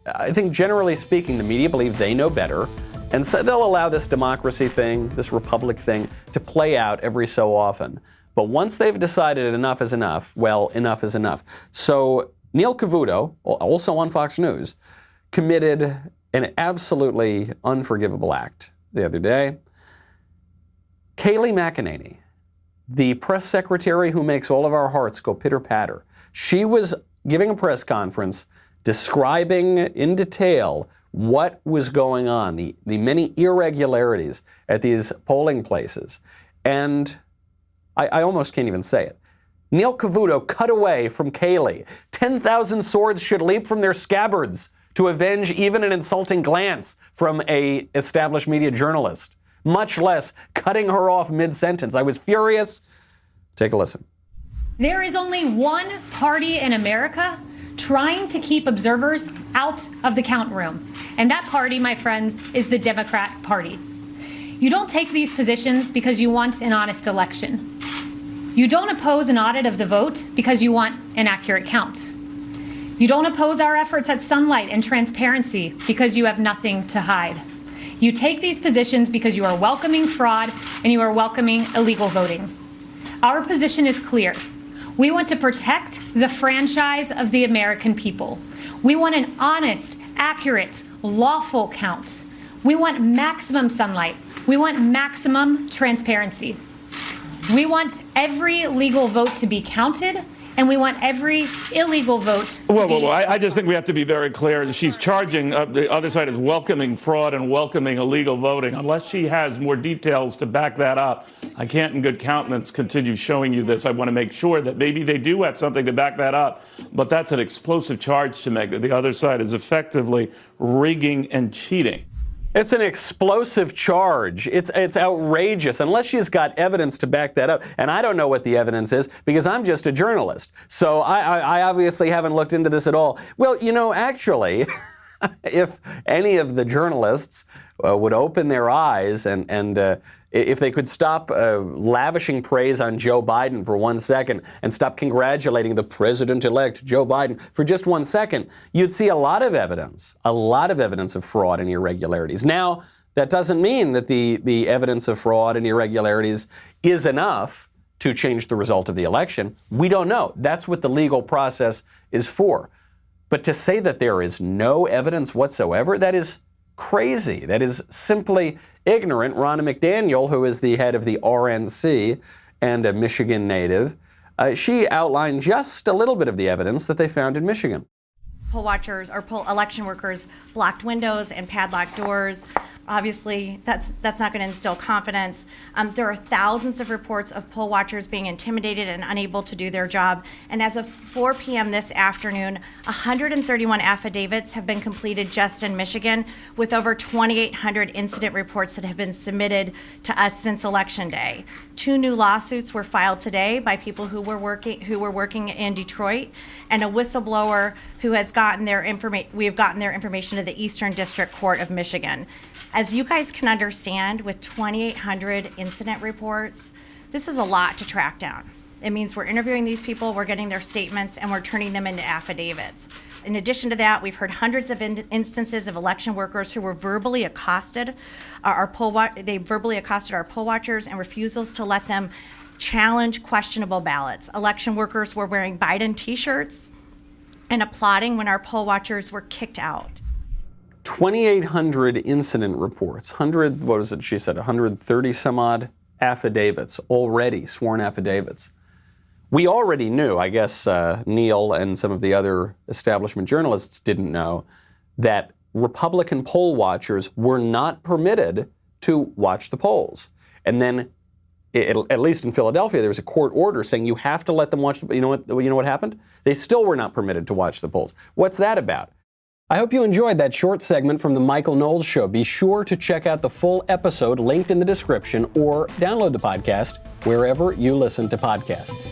I think generally speaking, the media believe they know better. And so they'll allow this democracy thing, this republic thing, to play out every so often. But once they've decided enough is enough, well, enough is enough. So Neil Cavuto, also on Fox News, committed an absolutely unforgivable act the other day. Kayleigh McEnany, the press secretary who makes all of our hearts go pitter-patter, she was giving a press conference describing in detail what was going on, the many irregularities at these polling places. And I almost can't even say it. Neil Cavuto cut away from Kayleigh. 10,000 swords should leap from their scabbards to avenge even an insulting glance from a established media journalist, much less cutting her off mid-sentence. I was furious. Take a listen. There is only one party in America trying to keep observers out of the count room. And that party, my friends, is the Democrat Party. You don't take these positions because you want an honest election. You don't oppose an audit of the vote because you want an accurate count. You don't oppose our efforts at sunlight and transparency because you have nothing to hide. You take these positions because you are welcoming fraud and you are welcoming illegal voting. Our position is clear. We want to protect the franchise of the American people. We want an honest, accurate, lawful count. We want maximum sunlight. We want maximum transparency. We want every legal vote to be counted, and we want every illegal vote to be... I just think we have to be very clear. She's charging the other side is welcoming fraud and welcoming illegal voting. Unless she has more details to back that up, I can't in good countenance continue showing you this. I want to make sure that maybe they do have something to back that up, but that's an explosive charge to make, that the other side is effectively rigging and cheating. It's an explosive charge. It's outrageous, unless she's got evidence to back that up. And I don't know what the evidence is because I'm just a journalist. So I obviously haven't looked into this at all. Well, you know, actually, if any of the journalists would open their eyes and if they could stop lavishing praise on Joe Biden for 1 second and stop congratulating the president-elect Joe Biden for just 1 second, you'd see a lot of evidence of fraud and irregularities. Now, that doesn't mean that the evidence of fraud and irregularities is enough to change the result of the election. We don't know. That's what the legal process is for. But to say that there is no evidence whatsoever, that is crazy. That is simply ignorant. Ronna McDaniel, who is the head of the RNC and a Michigan native, she outlined just a little bit of the evidence that they found in Michigan. Poll watchers or poll election workers blocked windows and padlocked doors. Obviously, that's not going to instill confidence. There are thousands of reports of poll watchers being intimidated and unable to do their job. And as of 4 p.m. this afternoon, 131 affidavits have been completed just in Michigan, with over 2,800 incident reports that have been submitted to us since Election Day. 2 new lawsuits were filed today by people who were working in Detroit, and a whistleblower who has gotten their we have gotten their information to the Eastern District Court of Michigan. As you guys can understand, with 2,800 incident reports, this is a lot to track down. It means we're interviewing these people, we're getting their statements, and we're turning them into affidavits. In addition to that, we've heard hundreds of instances of election workers who were verbally accosted. They verbally accosted our poll watchers and refusals to let them challenge questionable ballots. Election workers were wearing Biden t-shirts and applauding when our poll watchers were kicked out. 2,800 incident reports, 130 some odd affidavits, already sworn affidavits. We already knew, I guess Neil and some of the other establishment journalists didn't know, that Republican poll watchers were not permitted to watch the polls. And then, at least in Philadelphia, there was a court order saying you have to let them watch the, you know what happened? They still were not permitted to watch the polls. What's that about? I hope you enjoyed that short segment from the Michael Knowles Show. Be sure to check out the full episode linked in the description or download the podcast wherever you listen to podcasts.